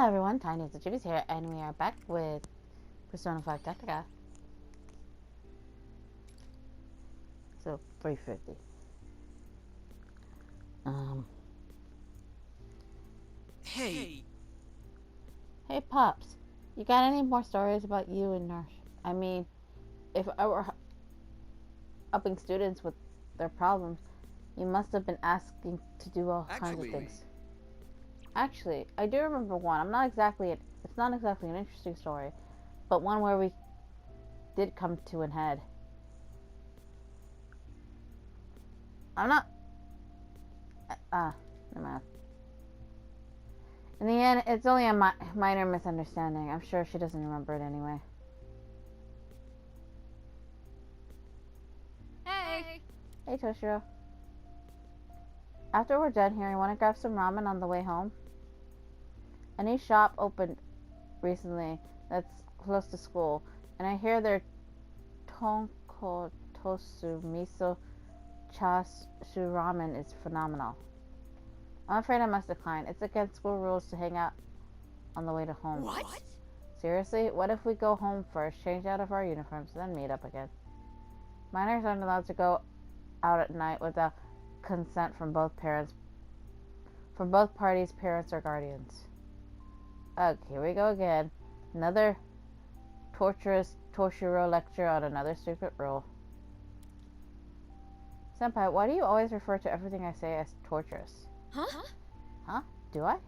everyone, Tiniestofchibis here, and we are back with Persona 5 Tactica. So, 350. Hey! Hey Pops, you got any more stories about you and Nurse? I mean, if I were helping students with their problems, you must have been asking to do all kinds of things. Actually, I do remember one. It's not exactly an interesting story, but one where we did come to an head. Never mind. In the end, it's only a minor misunderstanding. I'm sure she doesn't remember it anyway. Hey! Hey, Toshiro. After we're done here, you want to grab some ramen on the way home? A new shop opened recently that's close to school, and I hear their tonko tosu miso chashu ramen is phenomenal. I'm afraid I must decline. It's against school rules to hang out on the way to home. What? Seriously? What if we go home first, change out of our uniforms, then meet up again? Minors aren't allowed to go out at night without consent from both parties, parents or guardians. Ugh, here we go again. Another torturous Toshiro lecture on another stupid rule. Senpai, why do you always refer to everything I say as torturous? Huh? Do I?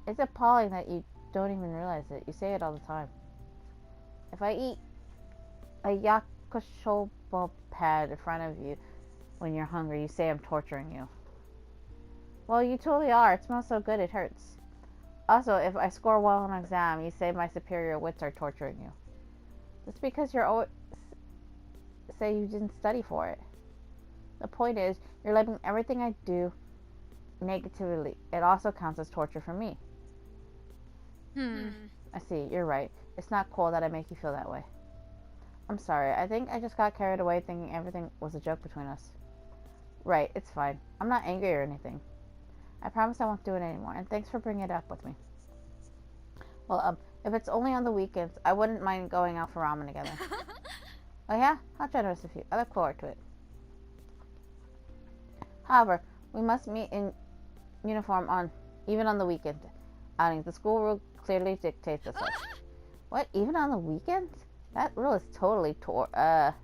It's appalling that you don't even realize it. You say it all the time. If I eat a yakushobo pad in front of you when you're hungry, you say I'm torturing you. Well, you totally are. It smells so good it hurts. Also, if I score well on an exam, you say my superior wits are torturing you. That's because you're always say you didn't study for it. The point is, you're labeling everything I do negatively. It also counts as torture for me. I see, you're right. It's not cool that I make you feel that way. I'm sorry, I think I just got carried away thinking everything was a joke between us. Right, it's fine. I'm not angry or anything. I promise I won't do it anymore, and thanks for bringing it up with me. Well, if it's only on the weekends, I wouldn't mind going out for ramen together. Oh yeah? How generous of you. I look forward to it. However, we must meet in uniform even on the weekend outings. The school rule clearly dictates as such. What? Even on the weekends? That rule is totally You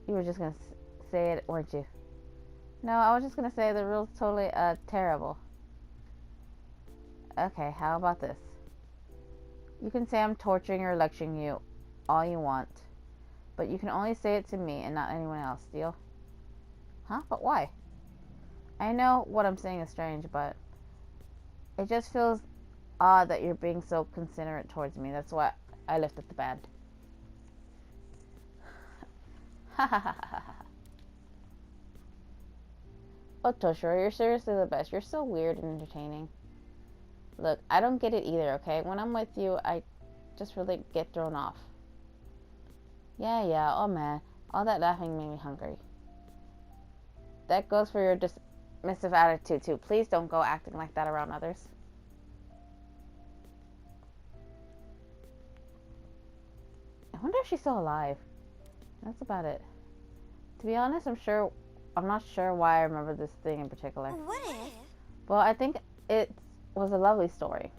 were just gonna say it, weren't you? No, I was just gonna say the rule's totally terrible. Okay, how about this? You can say I'm torturing or lecturing you all you want, but you can only say it to me and not anyone else. Deal? Huh? But why? I know what I'm saying is strange, but it just feels odd that you're being so considerate towards me. That's why I lifted the band. Ha ha ha ha ha. Oh, Toshiro, you're seriously the best. You're so weird and entertaining. Look, I don't get it either, okay? When I'm with you, I just really get thrown off. Yeah, oh man. All that laughing made me hungry. That goes for your dismissive attitude, too. Please don't go acting like that around others. I wonder if she's still alive. That's about it. To be honest, I'm not sure why I remember this thing in particular. What if? Well, I think it was a lovely story.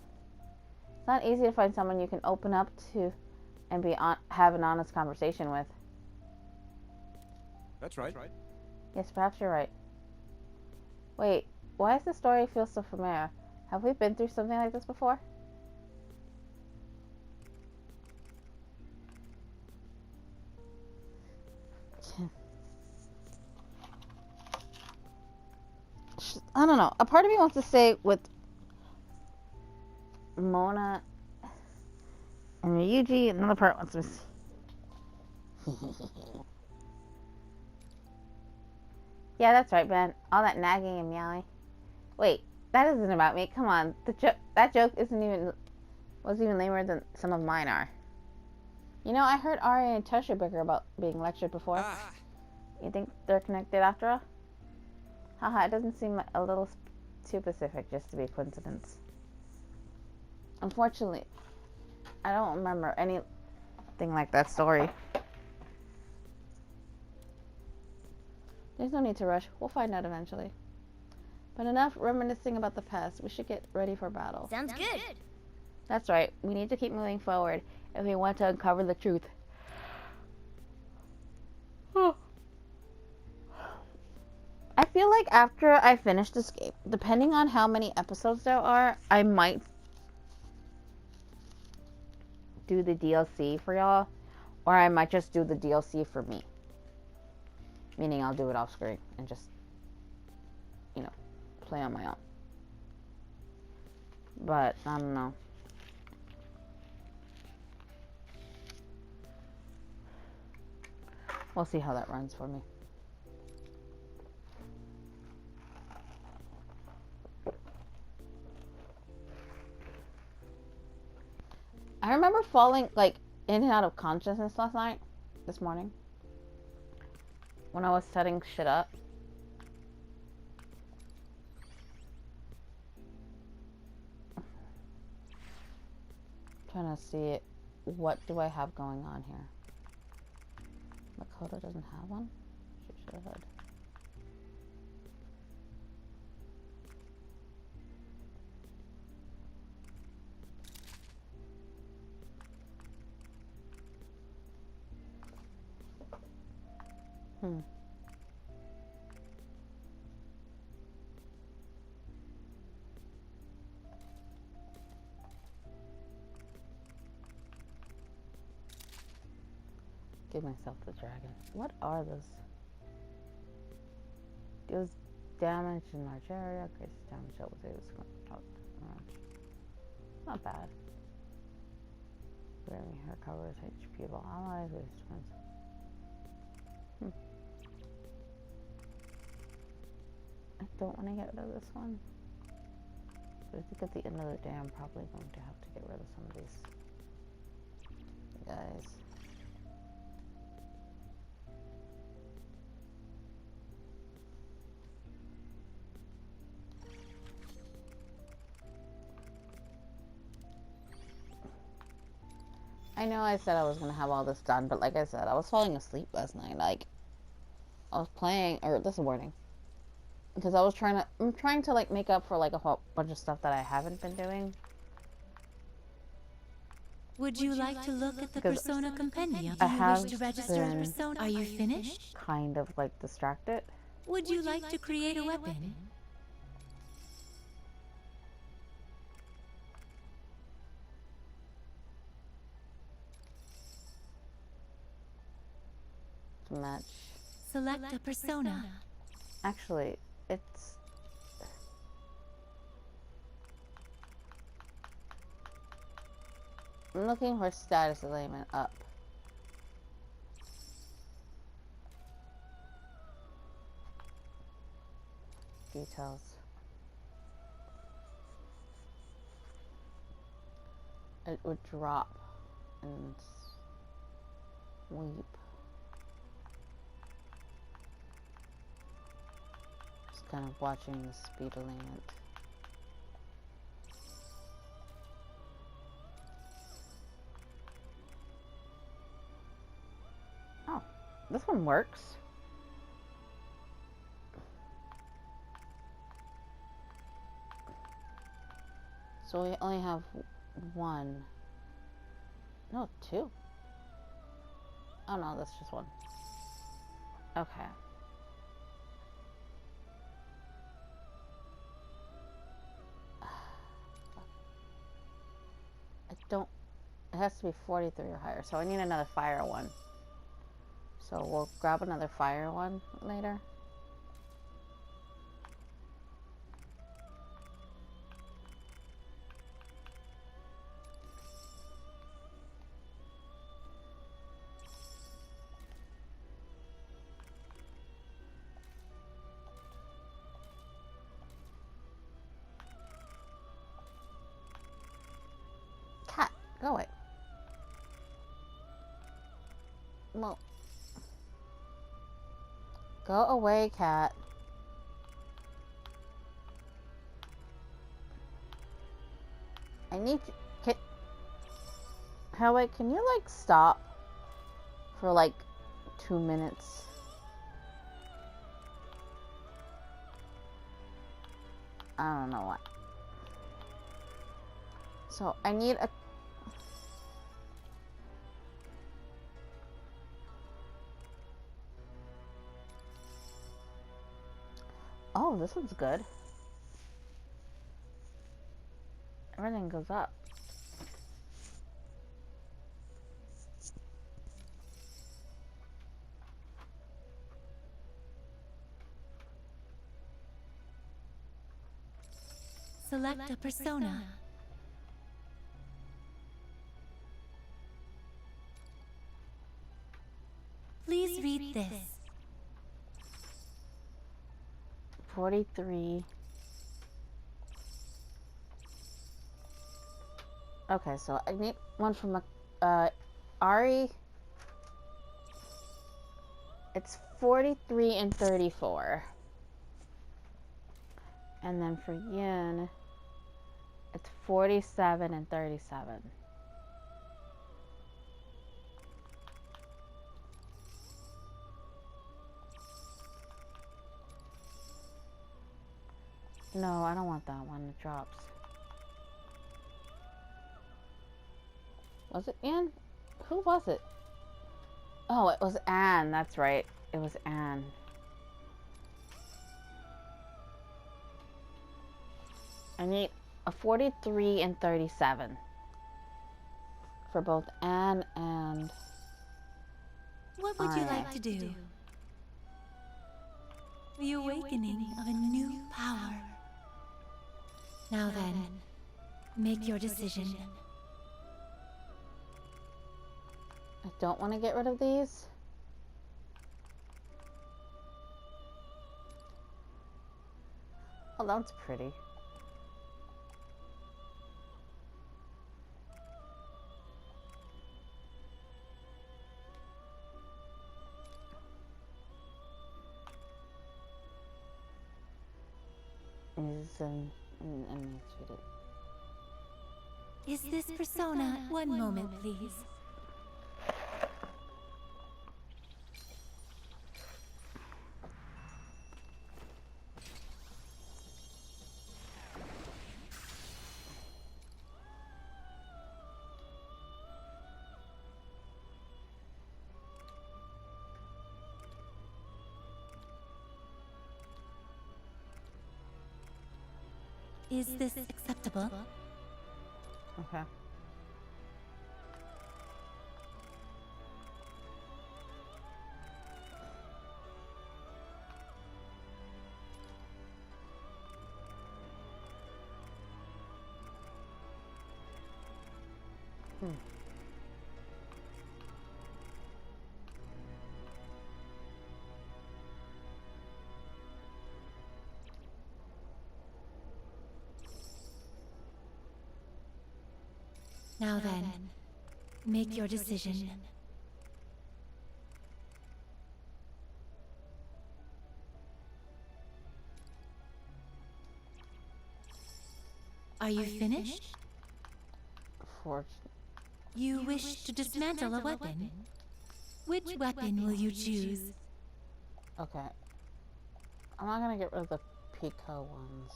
It's not easy to find someone you can open up to and have an honest conversation with. That's right. Yes, perhaps you're right. Wait, why does the story feel so familiar? Have we been through something like this before? I don't know. A part of me wants to say with Mona and Ryuji, another part wants to Yeah, that's right, Ben. All that nagging and meowing. Wait, that isn't about me. Come on. That joke wasn't even lamer than some of mine are. You know, I heard Ari and Tesha bicker about being lectured before. You think they're connected after all? Haha, it doesn't seem a little Too Pacific just to be a coincidence. Unfortunately, I don't remember anything like that story. There's no need to rush. We'll find out eventually. But enough reminiscing about the past. We should get ready for battle. Sounds good. That's right. We need to keep moving forward if we want to uncover the truth. I feel like after I finish this game, depending on how many episodes there are, I might do the DLC for y'all, or I might just do the DLC for me. Meaning I'll do it off screen and just, you know, play on my own. But, I don't know. We'll see how that runs for me. I remember falling, like, in and out of consciousness this morning, when I was setting shit up. Trying to see what do I have going on here. Makoto doesn't have one? She should have had. Give myself the dragon. What are those? Deals damage in large area. Increases damage out with it. Not bad. Wearing hair covers HP of all allies. I don't want to get rid of this one. But I think at the end of the day, I'm probably going to have to get rid of some of these guys. I know I said I was going to have all this done, but like I said, I was falling asleep last night. Like, I was playing, or this morning. Because I'm trying to, like, make up for, like, a whole bunch of stuff that I haven't been doing. Would you like to look at the Persona Compendium? I have to register a persona? Are you finished? Kind of, like, distracted. Would you like to create a weapon? Match. Select a persona. Actually, it's... I'm looking for status alignment up. Details. It would drop and weep. Just kind of watching the speed alignment. Oh, this one works. So we only have one. No, two. Oh no, that's just one. Okay. I don't... It has to be 43 or higher, so I need another fire one. So we'll grab another fire one later. Cat, go away. Well, go away, cat. I need you. Howard, can you, like, stop for, like, 2 minutes? I don't know what. So, I need a... Oh, this one's good. Everything goes up. Select a persona. Please read this. 43. Okay, so I need one from Ari. It's 43 and 34. And then for Yin, it's 47 and 37. No, I don't want that one. It drops. Was it Anne? Who was it? Oh, it was Anne. That's right. It was Anne. I need a 43 and 37 for both Anne and What would you like to do? The awakening of a new power. Now then, make your decision. I don't want to get rid of these. Oh, that's pretty. Is this persona? One moment, please. Is this acceptable? Okay. Now then, make your decision. Are you finished? You wish to dismantle a weapon? Which weapon will you choose? Okay. I'm not gonna get rid of the Pico ones.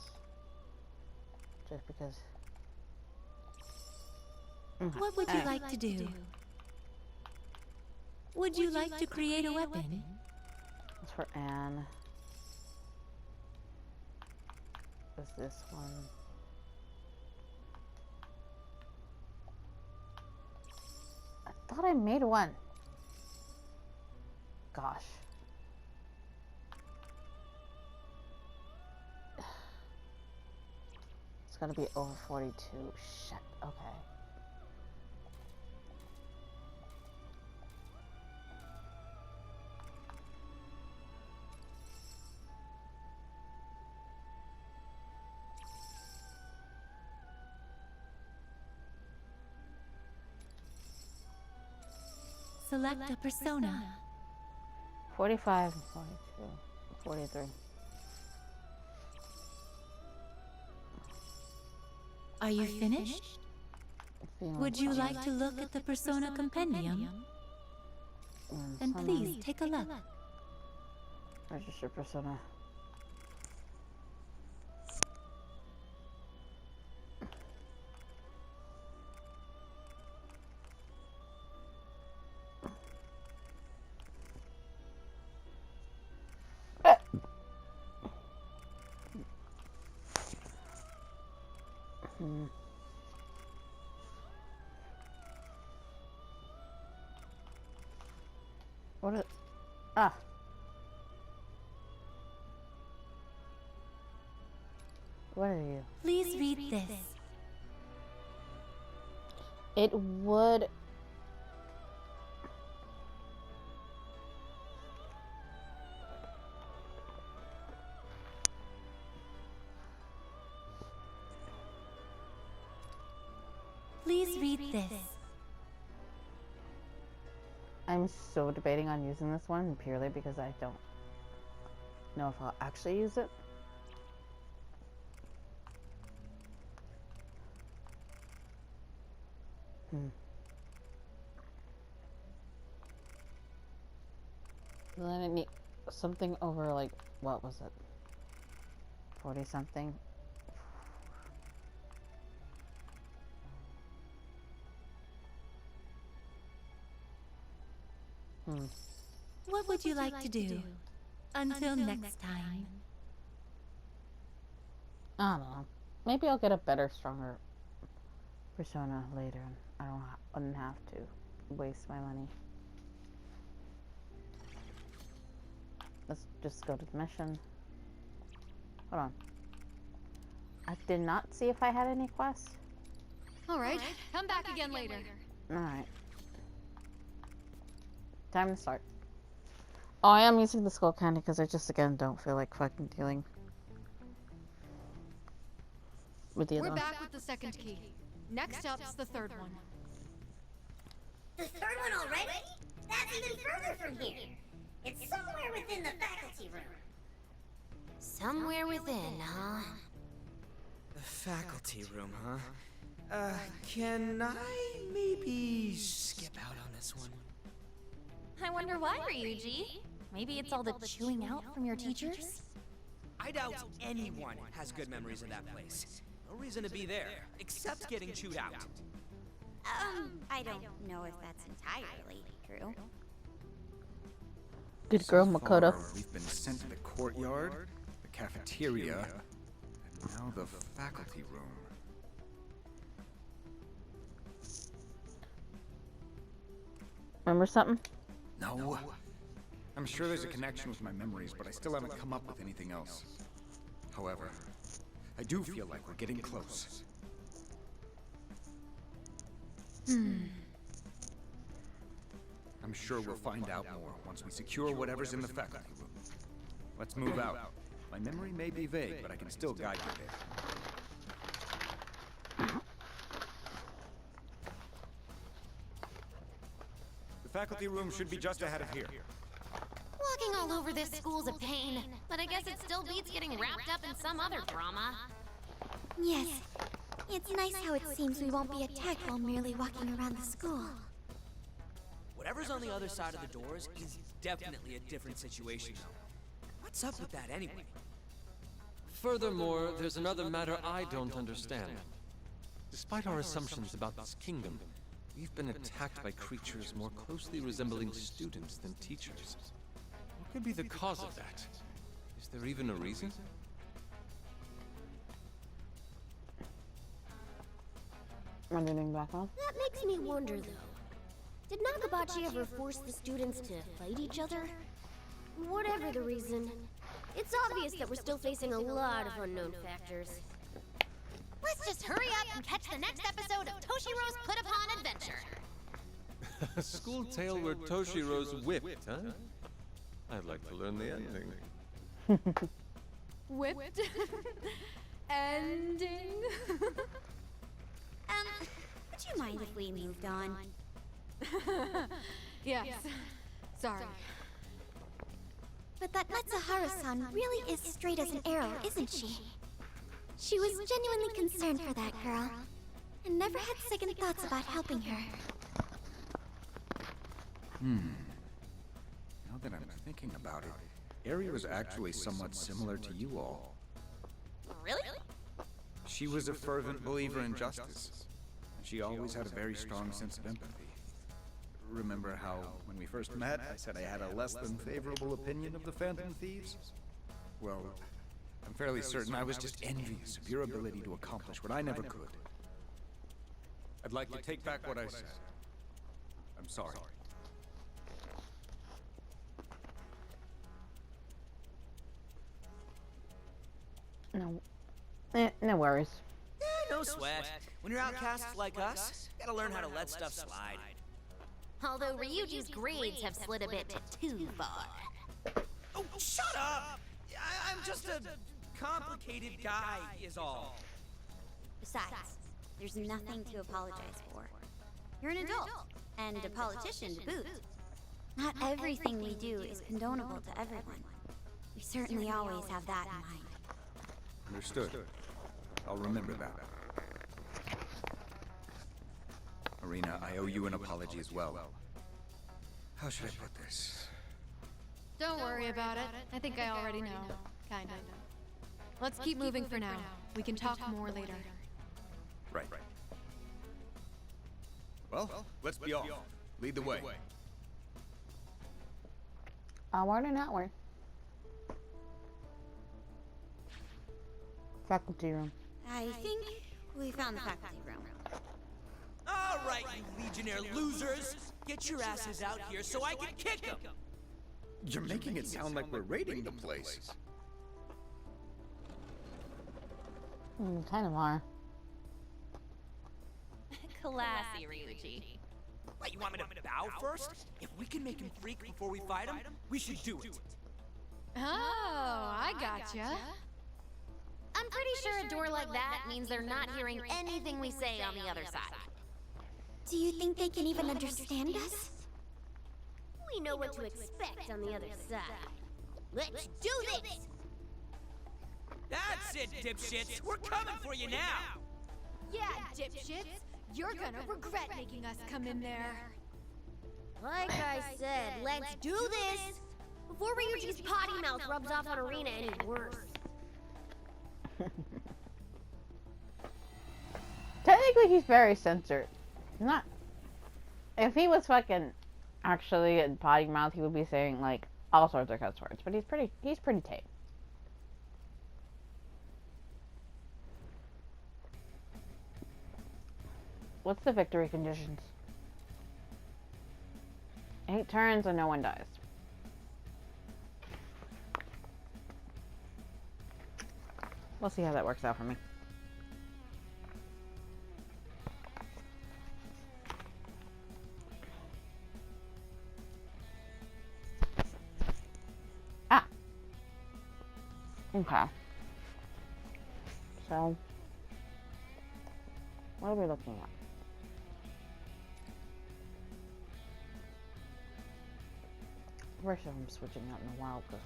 Just because... What would you like to do? Would you like to create a weapon? That's for Anne. What's this one? I thought I made one. Gosh. It's gotta be over 42. Shit. Okay. Select a persona. 45 and 42. 43. Are you finished? Would you like to look at the Persona Compendium? Then please take a look. Register persona. What is... Ah. What are you? Please read this. It would... Please read this. I'm so debating on using this one purely because I don't know if I'll actually use it. Then I need something over, like, what was it? 40 something? What would you like to do? Until next time. I don't know. Maybe I'll get a better, stronger persona later. Wouldn't have to waste my money. Let's just go to the mission. Hold on. I did not see if I had any quests. Alright, come back again later. Alright. Time to start. Oh, I am using the skull candy because I just, again, don't feel like fucking dealing with the other one. We're back with the second key. Next up's the third one. The third one already? That's even further from here. It's somewhere within the faculty room. Somewhere within, huh? The faculty room, huh? Can I maybe skip out on this one? I wonder why, Ryuji? Maybe it's all the chewing out from your teachers? I doubt anyone has good memories of that place. No reason to be there, except getting chewed out. I don't know if that's entirely true. Good girl, Makoto. We've been sent to the courtyard, the cafeteria, and now the faculty room. Remember something? No. I'm sure there's a connection with my memories, but I still haven't come up with anything else. However, I do feel like we're getting close. I'm sure we'll find out more once we secure whatever's in the faculty room. Let's move out. My memory may be vague, but I can still guide you there. The faculty room should be just ahead of here. Walking all over this school's a pain, but I guess it still beats getting wrapped up in some other drama. Yes. It's nice how it seems we won't be attacked while merely walking around the school. Whatever's on the other side of the doors is definitely a different situation, though. What's up with that anyway? Furthermore, there's another matter I don't understand. Despite our assumptions about this kingdom, we've been attacked by creatures more closely resembling students than teachers. What could be the cause of that? Is there even a reason? Running back on. That makes me wonder, though. Did Nakabachi ever force the students to fight each other? Whatever the reason, it's obvious that we're still facing a lot of unknown factors. Let's just hurry up and catch the next episode of Toshiro's Put Upon Adventure. A school tale where Toshiro's whipped, huh? I'd like to learn the ending. Whipped? Ending? Would you mind if we moved on? Yes. Sorry. But that Matsuharu-san really is straight as an arrow, isn't she? She was genuinely concerned for that girl. and never had second thoughts about helping her. Now that I'm thinking about it, Ari was actually somewhat similar to you all. Really? She was a fervent believer in justice. She always had a very strong sense of empathy. Remember how, when we first met, I said I had a less than favorable opinion of the Phantom Thieves? Well, I'm fairly certain I was just envious of your ability to accomplish what I never could. I'd like to take back what I said. I'm sorry. No. No worries. No sweat. When you're outcasts like us, you gotta learn how to let stuff slide. Although Ryuji's grades have slid a bit too far. Oh, shut up! I'm just a complicated guy, is all. Besides, there's nothing to apologize for. You're an adult, and a politician to boot. Not everything we do is condonable to everyone. We certainly always have that in mind. Understood. I'll remember that. Arena, I owe you an apology as well. How should I put this? Don't worry about it. I think I already know. Kinda. Let's keep moving for now. We can talk more later. Right. Well, let's be off. Lead the way. Onward and outward. Faculty room. I think we found the faculty room. All right, you Legionnaire losers! Get your asses out here so I can kick them! You're making it sound like we're raiding the place. Kind of are. Classy, Ryuji. What, you want me to bow first? If we can make him freak before we fight him, we should do it. Oh, I gotcha. I'm pretty sure a door like that means they're not hearing anything we say on the other side. Do you think they can even understand us? We know what to expect on the other side. Let's do this! That's it, dipshits! We're coming for you now! Yeah, dipshits. You're gonna regret making us come in there. Like I said, let's do this! Before Ryuji's potty mouth rubs off on Arena any worse. Technically, he's very censored. Not. If he was fucking actually a potty mouth, he would be saying like all sorts of cuss words. But he's pretty tame. What's the victory conditions? 8 turns and no one dies. We'll see how that works out for me. Ah! Okay. So, what are we looking at? First I'm switching out in a while because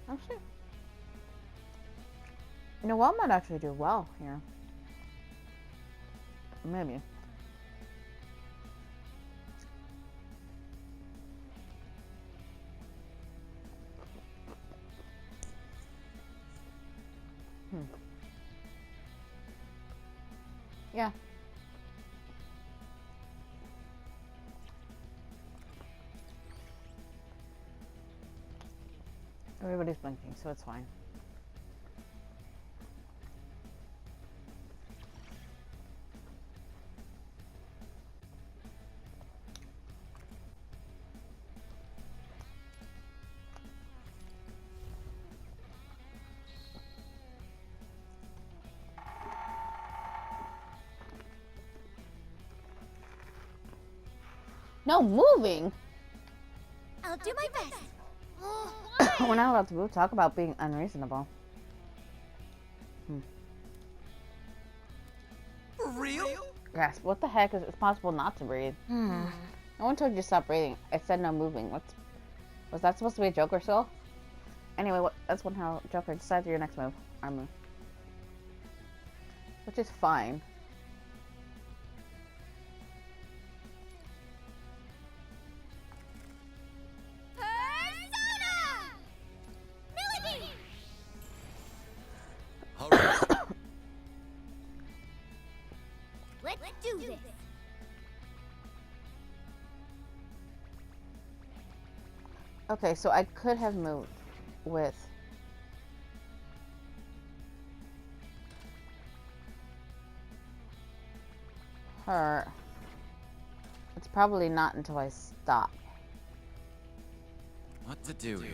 actually, Noelle might actually do well here. Maybe. Yeah. Everybody's blinking, so it's fine. No moving. I'll do my best. Why? we're not allowed to move. Talk about being unreasonable. For real? Yes, what the heck is it's possible not to breathe? No one told you to stop breathing. It said no moving. Was that supposed to be a joke or so? Anyway, that's one how Joker decides your next move. Our move. Which is fine. Let's do this. Okay, so I could have moved with her. It's probably not until I stop. What to do here?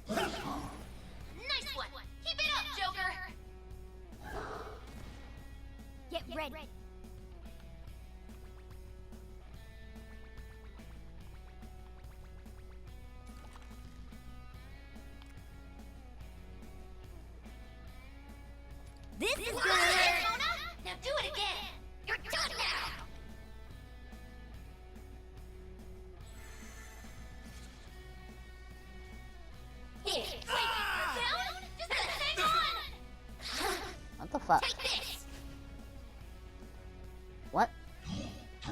Nice one. Keep it up, Joker. Get ready. This is good. Now do it again. You're done now. Here, wait, down? Just hang on. What the fuck? Take this. What? You've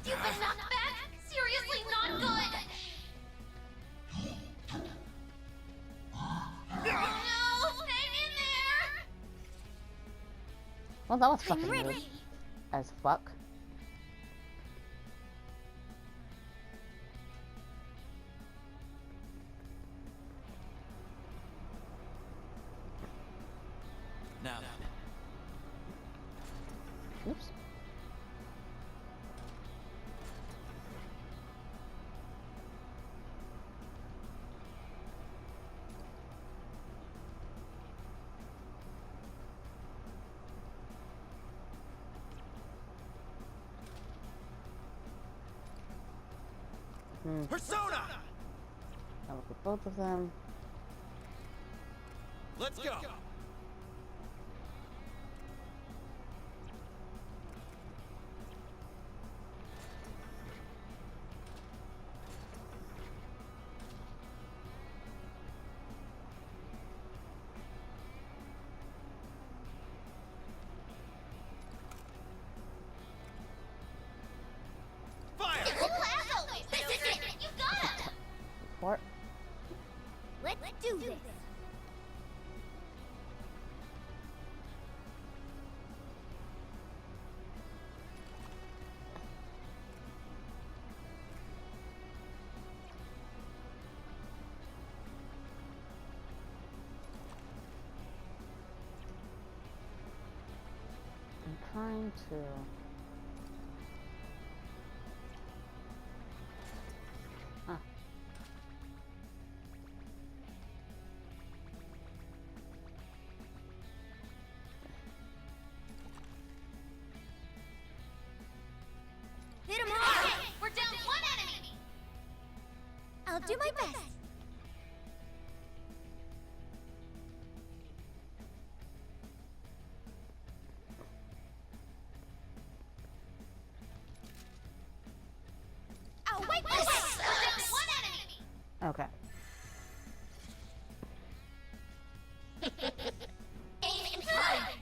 been knocked back. Seriously, not good. No, hang in there. Well, that was I'm fucking ready. rude as fuck. Now, Oops. Persona! I'll look at both of them. Let's go. Fire! This is it. You got it. What? Let's do this. I'm trying to. Huh. Hit him hard. We're down one enemy. I'll do my best. Oh, wait. We're down one enemy. Okay. Aim high.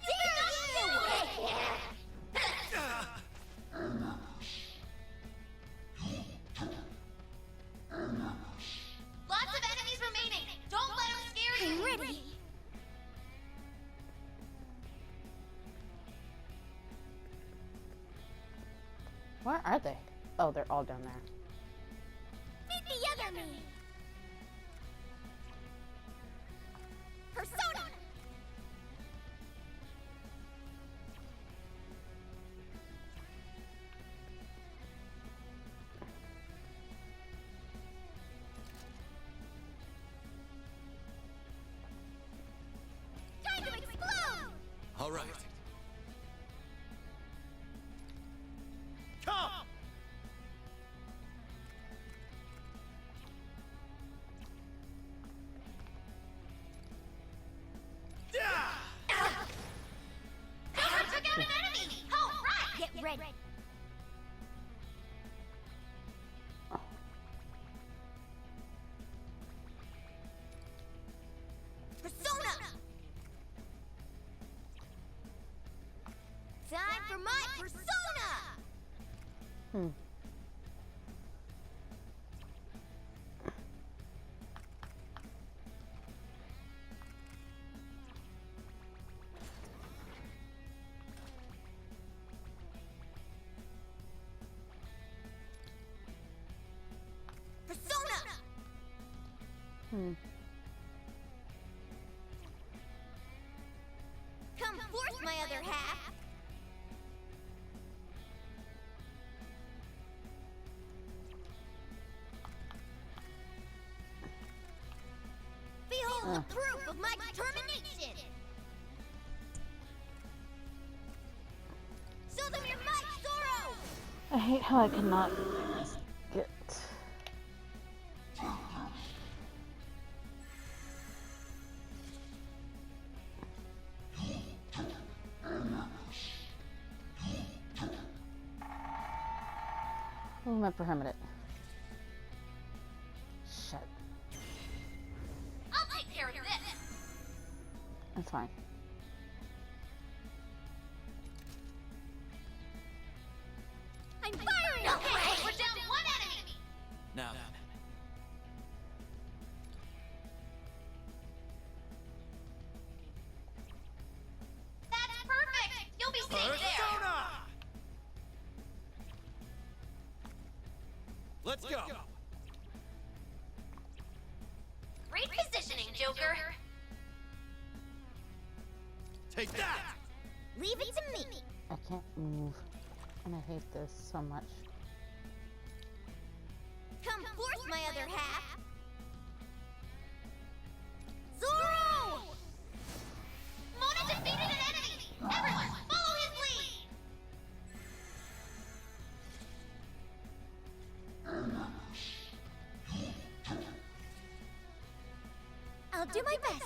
Lots of enemies remaining. Don't let them scare you. I'm ready. Where are they? Oh, they're all down there. Meet the other me. Persona. All right. Come! Joker took out an enemy! Oh, right! Get ready. Persona! Time for my persona! Persona! Come forth, my other half! Behold the proof of my determination! Show them your might, Zoro! I hate how I cannot get. Movement prohibited. Shit. I'll take care of this! That's fine. I'm firing! Okay, we're down one enemy! Now, That's perfect! You'll be safe there! Persona! Let's go! Great positioning, Joker! Take that! Leave it to me! I can't move. And I hate this so much. Come forth, my other half! Zoro! Mona defeated an enemy! Everyone, follow his lead! I'll do my best!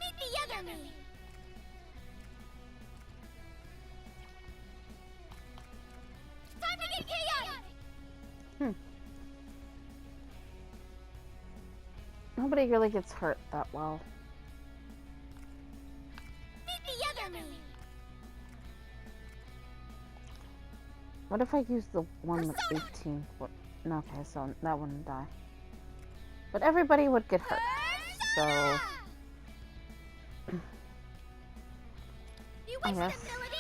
Meet the other me! Time to get chaotic! Nobody really gets hurt that well. Meet the other me! What if I use the one with 18? No, okay, so that wouldn't die. But everybody would get hurt. So. You I wasted guess. ability?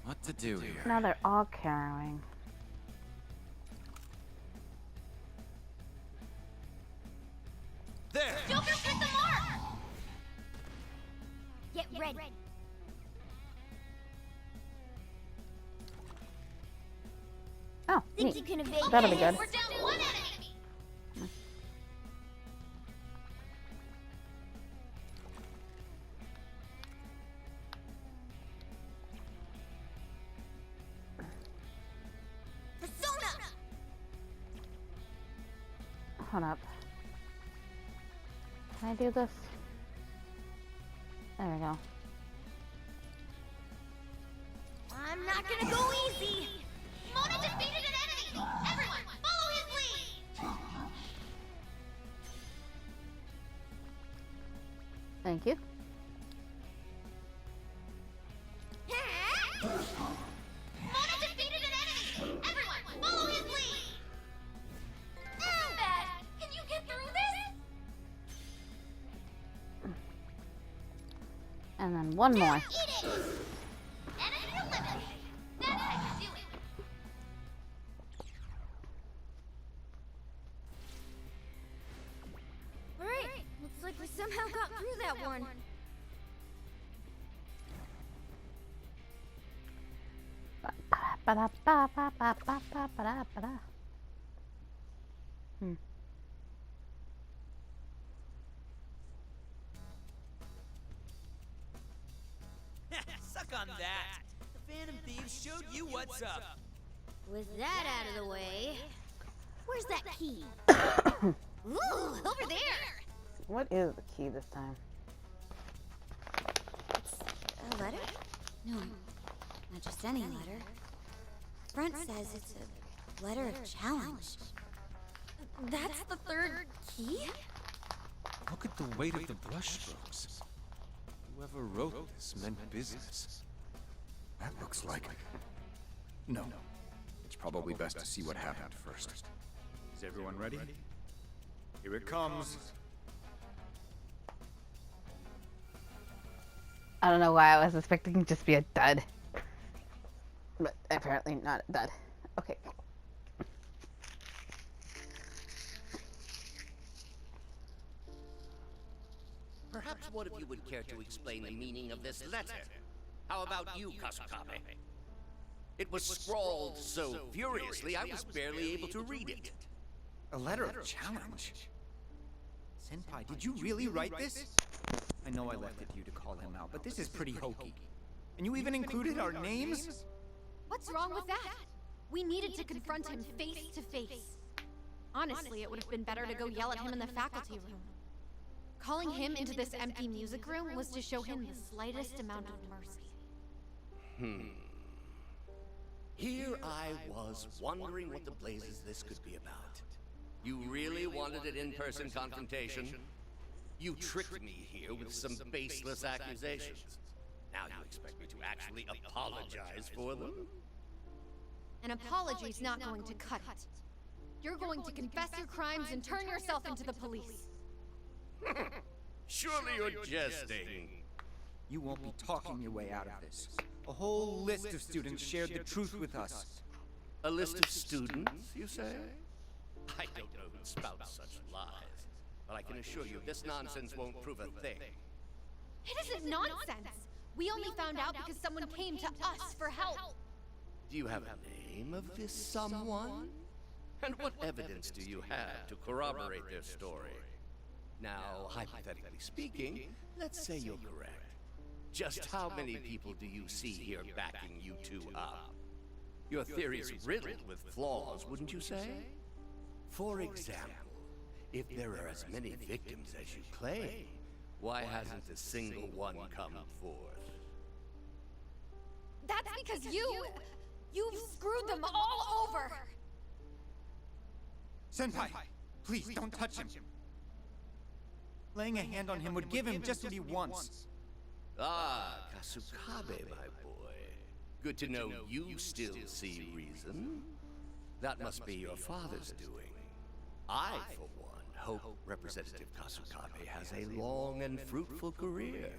What to do here? Now they're all carrying. There! Joker hit the mark! Get ready. Oh, Think neat. you can evade That'll be this? good. We're down one enemy! Persona! Hold up. Can I do this? There we go. I'm not gonna go easy! Mona defeated an enemy! Everyone, follow his lead! Thank you. Mona defeated an enemy! Everyone, follow his lead! Bad. Can you get through this? And then one more. Eat it! Enemy eliminated! That's how you do it! Alright, looks like we somehow got through that one. Ba-da-ba-ba-ba-ba-ba-ba-da. Suck on that! The Phantom Thieves showed you what's up! With that out of the way, where's that key? Ooh, over there! What is the key this time? A letter? No, not just any letter. Front says it's a letter of challenge. That's the third key? Look at the weight of the brushstrokes. Whoever wrote this meant business. That looks like... No. It's probably best to see what happened first. Is everyone ready? Here it comes. I don't know why I was expecting it to just be a dud. But apparently not a dud. Okay. Perhaps one of you would care to explain the meaning of this letter. How about you, Kasukabe? It was scrawled so furiously I was barely able to read it. A letter of challenge? Senpai, did you really write this? I know I left it to you to call him out, but this is pretty hokey. And you even included our names? What's wrong with that? We needed to confront him face to face. Honestly, it would have been better to go yell at him in the faculty room. Calling him into this empty music room was to show him the slightest amount of mercy. Here I was wondering what the blazes this could be about. You really wanted an in-person confrontation? You tricked me here with some baseless accusations. Now you expect me to actually apologize for them? An apology's not going to cut it. You're going to confess your crimes and turn yourself into the police. Surely you're jesting. You won't be talking your way out of this. A whole list of students shared the truth with us. A list of students, you say? I don't know who spouts such lies, but I can assure you this nonsense won't prove a thing. It isn't nonsense! We only found out because someone came to us for help. Do you have a name of this someone? And what evidence do you have to corroborate their story? Now, hypothetically speaking, let's say you're correct. Just how many people do you see here backing you two up? Your theory's riddled with flaws, wouldn't you say? For example, if there are as many victims as you claim, why hasn't a single one come forth? That's because you've screwed them all over! Senpai, please don't touch him. Laying a hand on him would give him just what he wants. Ah, Kasukabe, my boy. Good to know you still see reason. That must be your father's doing. I, for one, hope Representative Kasukabe has a long and fruitful career.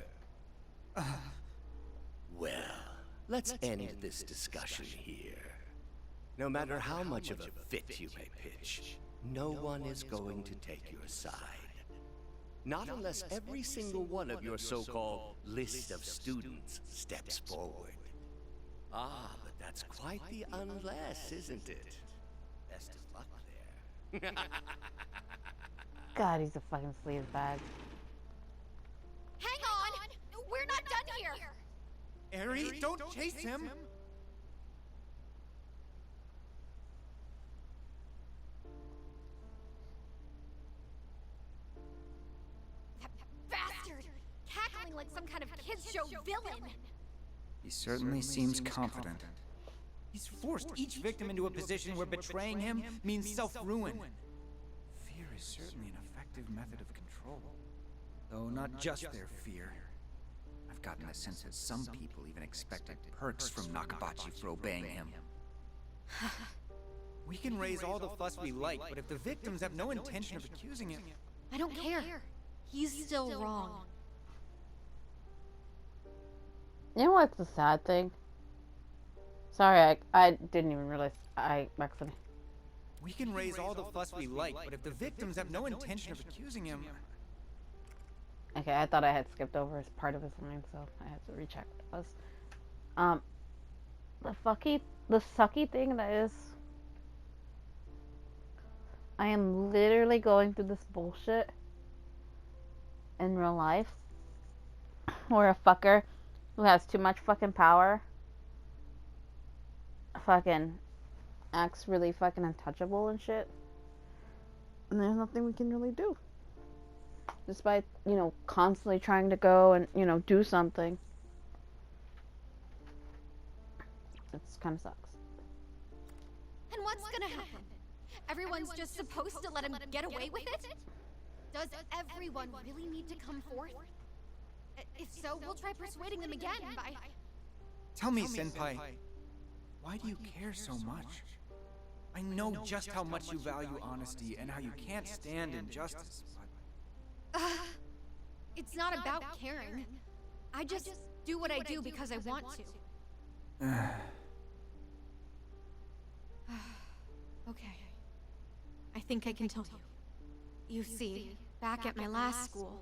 Well, let's end this discussion here. No matter how much of a fit you may pitch, no one is going to take your side. Not unless every single one of your so-called list of students steps forward. Ah, but that's quite the unless, isn't it? Best of luck there. God, he's a fucking sleazebag. Hang on! We're not done here! Eri, don't chase him! Bastard! Cackling like some kind of kids show villain! He certainly seems confident. He's forced each victim into a position where betraying him means self-ruin. Fear is certainly an effective method of control. Though not just their fear. I've gotten a sense that some people even expected perks from Nakabachi for obeying him. We can raise all the fuss we like, but if the victims have no intention of accusing him... I don't care. He's still wrong. You know what's the sad thing? Sorry, I didn't even realize I accidentally. We can raise all the fuss we like, but if the victims have no intention of accusing him... Okay, I thought I had skipped over as part of his line, so I had to recheck what it was. The sucky thing that is, I am literally going through this bullshit in real life, where a fucker who has too much fucking power fucking acts really fucking untouchable and shit. And there's nothing we can really do. Despite, constantly trying to go and, do something. It kind of sucks. And what's gonna happen? Everyone's just supposed to let him get away with it? Does everyone really need to come forth? If so, we'll try persuading them again by... Tell me, Senpai, why do you care so much? I know just how much you value honesty and how you can't stand injustice, but... It's not about caring. I just do what I do because I want to. Okay. I think I can tell you. You see, back at my last school,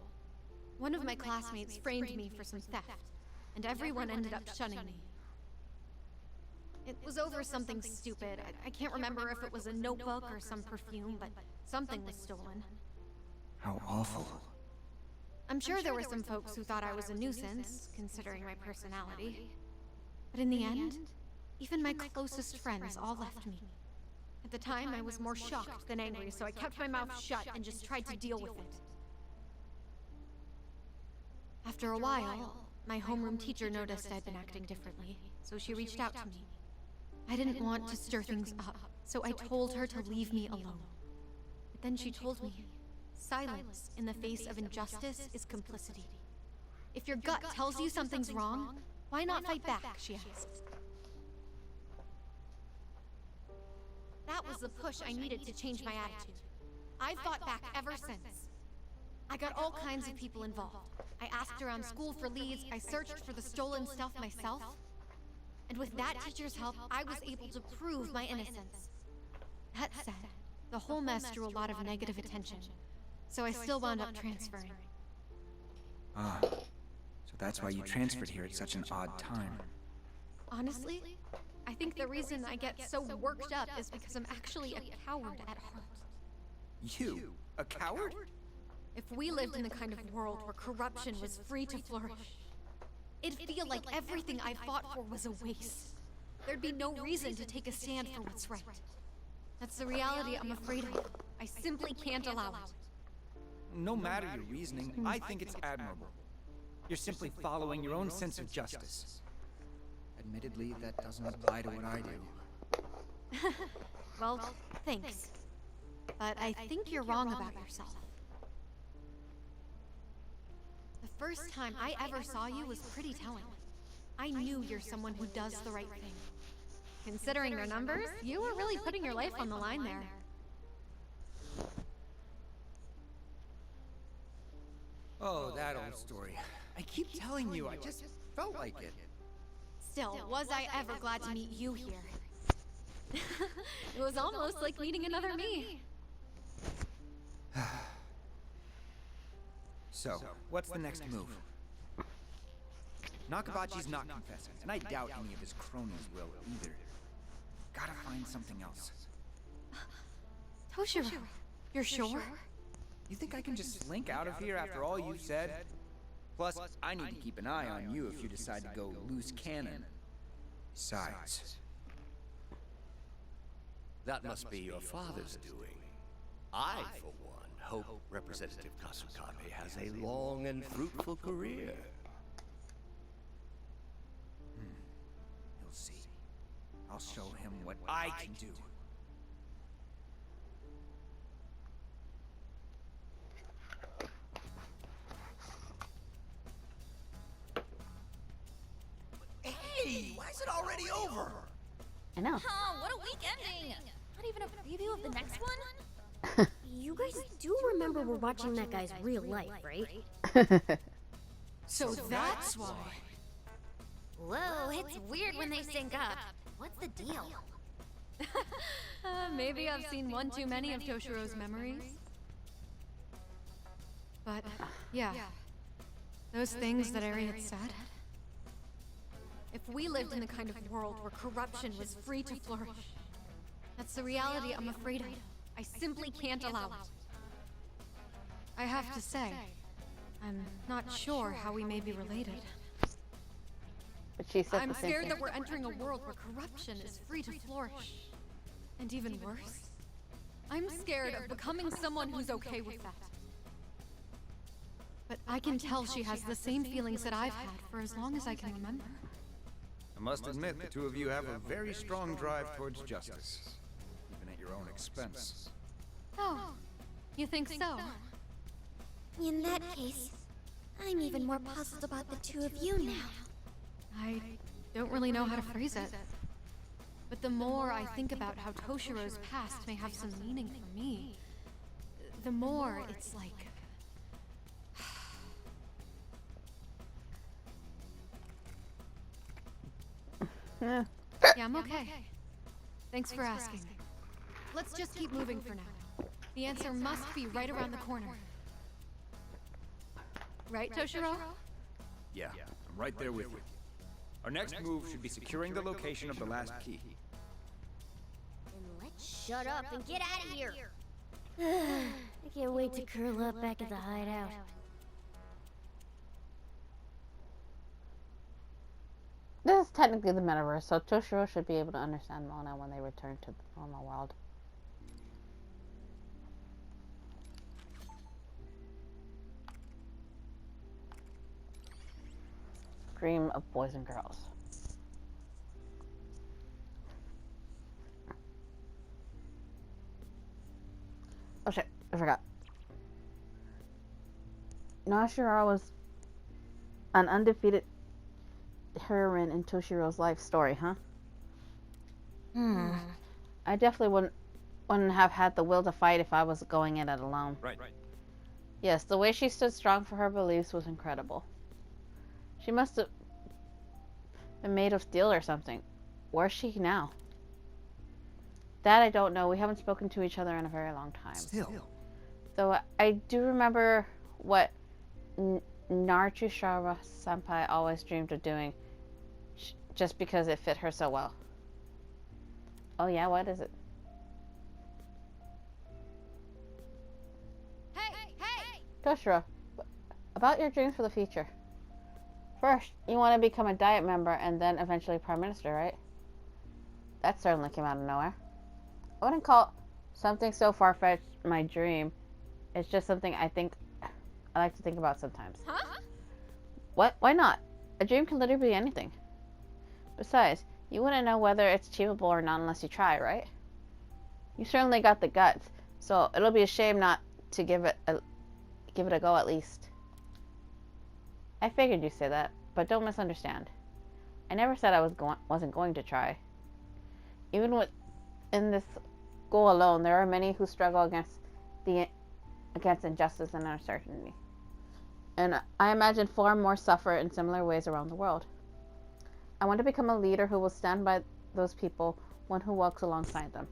one of my classmates framed me for some theft, and everyone ended up shunning me. It was over something stupid. I can't remember if it was a notebook or some perfume, but something was stolen. How awful. I'm sure there were some folks who thought I was a nuisance, considering my personality. But in the end, even my closest friends all left me. At the time, I was more shocked than angry, so I kept my mouth shut and just tried to deal with it. After a while, my homeroom teacher noticed I'd been acting differently, so she reached out to me. I didn't want to stir things up, so I told her to leave me alone. But then she told me, silence in the face of injustice is complicity. If your gut tells you something's wrong, why not fight back, she asked. That was the push I needed to change my attitude. I've fought back ever since. I got all kinds of people involved. I asked around school for leads, I searched for the stolen stuff myself. And with that teacher's help, I was able to prove my innocence. That said, the whole mess drew a lot of negative attention, so I still wound up transferring. Ah, so that's why you transferred here at such an odd time. Honestly, I think the reason I get so worked up is because I'm actually a coward at heart. You? A coward? If we lived in the kind of world where corruption was free to flourish, it'd feel like everything I fought for was a waste. There'd be no reason to take a stand for what's right. That's the reality I'm afraid of. I simply can't allow it. No matter your reasoning, I think it's admirable. You're simply following your own sense of justice. Admittedly, that doesn't apply to what I do. Well, thanks. But I think you're wrong about yourself. The first time I ever saw you was pretty telling. I knew you're someone who does the right thing. Considering your numbers, you were really putting your life on the line there. Oh, that old story. I keep telling you, I just felt like it. Still, was I ever glad to meet you here? It was almost like meeting another me. So, what's the next move? Nakabachi's not confessing, and I doubt any of his cronies will either. Gotta find something else. Toshiro, you're sure? You think I can just slink out of here after all you've said? Plus, I need to keep an eye on you if you decide to go loose cannon. Besides... That must be your father's doing. I, for one, hope Representative Kasukabe has a long and fruitful career. You'll see. I'll show him what I can do. Hey, why is it already over? I know. Oh, what a week ending! Not even a preview of the next one? You guys do remember we're watching that guy's real life, right? So that's why. Whoa, it's weird when they sync up. What's the deal? Maybe I've seen one too many of Toshiro's memories. But, yeah. Those things that Ari had said. If if we lived in the kind of world where corruption was free to flourish. That's the reality I'm afraid of. I simply can't allow it. I have to say, I'm not sure how we may be related. But she said I'm the same scared thing. that we're entering a world where corruption is free to flourish. And even worse, I'm scared of becoming someone who's okay with that. But I can tell she has the same feelings that I've had for as long as I can remember. I must admit, the two of you have a very strong drive towards justice, even at your own expense. Oh, you think so? In that case, I'm even more puzzled about the two of you now. I don't really know how to phrase it. But the more I think about how Toshiro's past may have some meaning for me, the more it's like... Yeah. Yeah, I'm okay. Thanks for asking. Let's just keep moving for now. The answer must be right around the corner. Right, Toshiro? Yeah, I'm right there with you. Our next move should be securing the location of the last key. Then let's shut up and get out of here. I can't wait to curl up back at the hideout. This is technically the metaverse, so Toshiro should be able to understand Mona when they return to the normal world. Dream of boys and girls. Oh shit, I forgot. Nashira was an undefeated heroine in Toshiro's life story, huh? I definitely wouldn't have had the will to fight if I was going in it alone. Right. Yes, the way she stood strong for her beliefs was incredible. She must have been made of steel or something. Where's she now? That I don't know. We haven't spoken to each other in a very long time. Still. Though I do remember what Naruto Senpai always dreamed of doing, just because it fit her so well. Oh yeah, what is it? Hey! Toshiro, about your dreams for the future. First, you want to become a Diet member and then eventually Prime Minister, right? That certainly came out of nowhere. I wouldn't call something so far-fetched my dream. It's just something I like to think about sometimes. Huh? What? Why not? A dream can literally be anything. Besides, you wouldn't know whether it's achievable or not unless you try, right? You certainly got the guts, so it'll be a shame not to give it a go at least. I figured you'd say that, but don't misunderstand. I never said I wasn't going to try. Even in this goal alone, there are many who struggle against injustice and uncertainty. And I imagine far more suffer in similar ways around the world. I want to become a leader who will stand by those people, one who walks alongside them.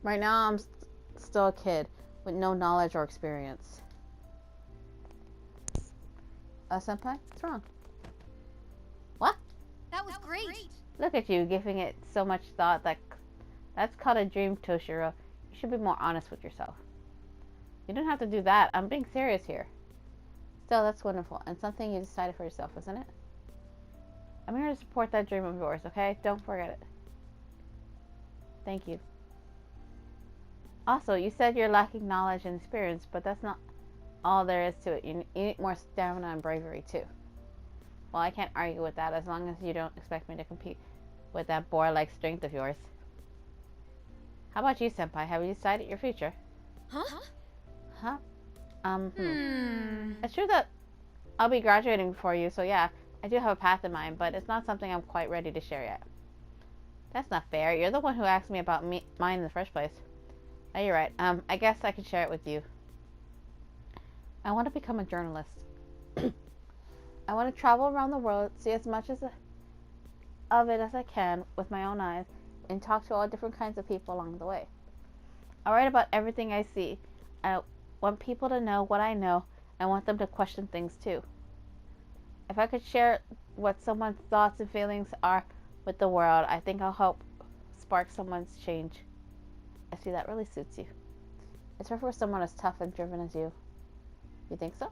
Right now, I'm still a kid with no knowledge or experience. Senpai? What's wrong? What? That was great! Look at you, giving it so much thought. That's called a dream, Toshiro. You should be more honest with yourself. You don't have to do that. I'm being serious here. Still, that's wonderful, and something you decided for yourself, isn't it? I'm here to support that dream of yours, okay? Don't forget it. Thank you. Also, you said you're lacking knowledge and experience, but that's not all there is to it. You need more stamina and bravery, too. Well, I can't argue with that as long as you don't expect me to compete with that boar-like strength of yours. How about you, Senpai? Have you decided your future? Huh? Huh? It's true that I'll be graduating before you, so yeah, I do have a path in mind, but it's not something I'm quite ready to share yet. That's not fair. You're the one who asked me about mine in the first place. Oh, you're right. I guess I can share it with you. I want to become a journalist. I want to travel around the world, see as much of it as I can with my own eyes, and talk to all different kinds of people along the way. I write about everything I see. I want people to know what I know. I want them to question things too. If I could share what someone's thoughts and feelings are with the world. I think I'll help spark someone's change. I see that really suits you. It's rare for someone as tough and driven as you. You think so?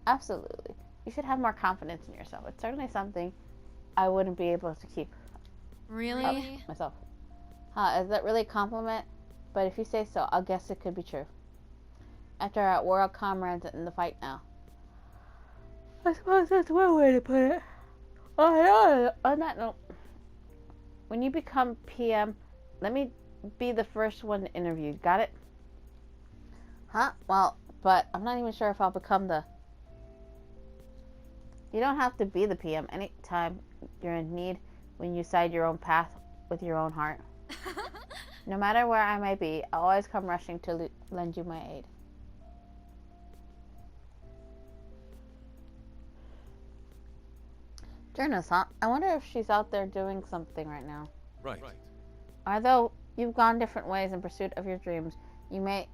Absolutely. You should have more confidence in yourself. It's certainly something I wouldn't be able to keep Really? myself. Huh, is that really a compliment? But if you say so, I'll guess it could be true. After our world comrades in the fight now. I suppose that's one way to put it. On that note, when you become PM, let me be the first one interviewed. Got it? Huh? Well, but I'm not even sure if I'll become the... You don't have to be the PM anytime you're in need when you decide your own path with your own heart. No matter where I may be, I'll always come rushing to lend you my aid. Journalist, huh? I wonder if she's out there doing something right now. Right. Although you've gone different ways in pursuit of your dreams, you may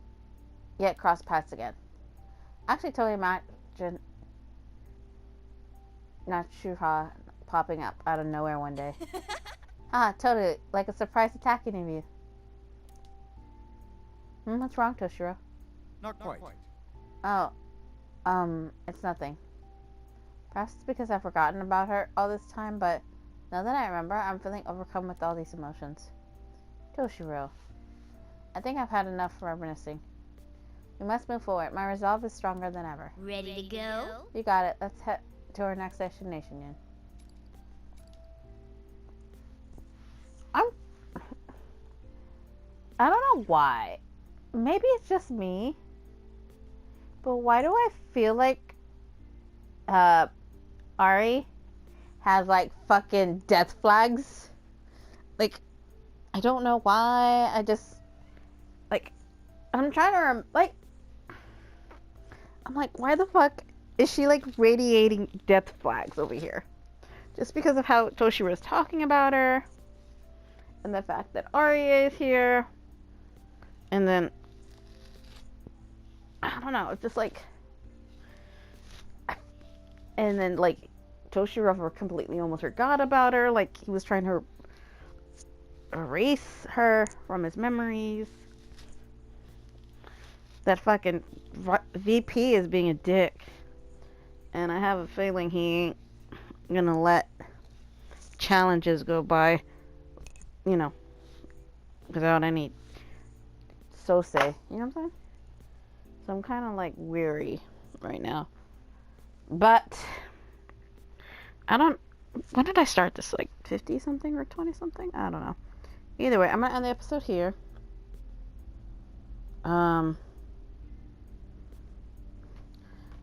yet cross paths again. Actually, totally imagine Natsuha popping up out of nowhere one day. Totally. Like a surprise attack interview. What's wrong, Toshiro? Not quite. Oh, it's nothing. Perhaps it's because I've forgotten about her all this time, but now that I remember, I'm feeling overcome with all these emotions. Toshiro, I think I've had enough reminiscing. We must move forward. My resolve is stronger than ever. Ready to go? You got it. Let's head to our next destination, Yin. I don't know why. Maybe it's just me. But why do I feel like Ari has like fucking death flags? Like, I don't know why. I just like, I'm trying to I'm like, why the fuck is she like radiating death flags over here? Just because of how Toshiro is talking about her and the fact that Arya is here. And then I don't know, it's just like, and then like Toshiro completely almost forgot about her, like he was trying to erase her from his memories. That fucking VP is being a dick, and I have a feeling he ain't gonna let challenges go by, you know, without any say, you know what I'm saying? So I'm kind of like weary right now. But I don't, when did I start this? Like 50 something or 20 something? I don't know. Either way, I'm gonna end the episode here.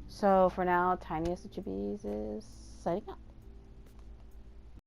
So for now, Tiniestofchibis is signing out.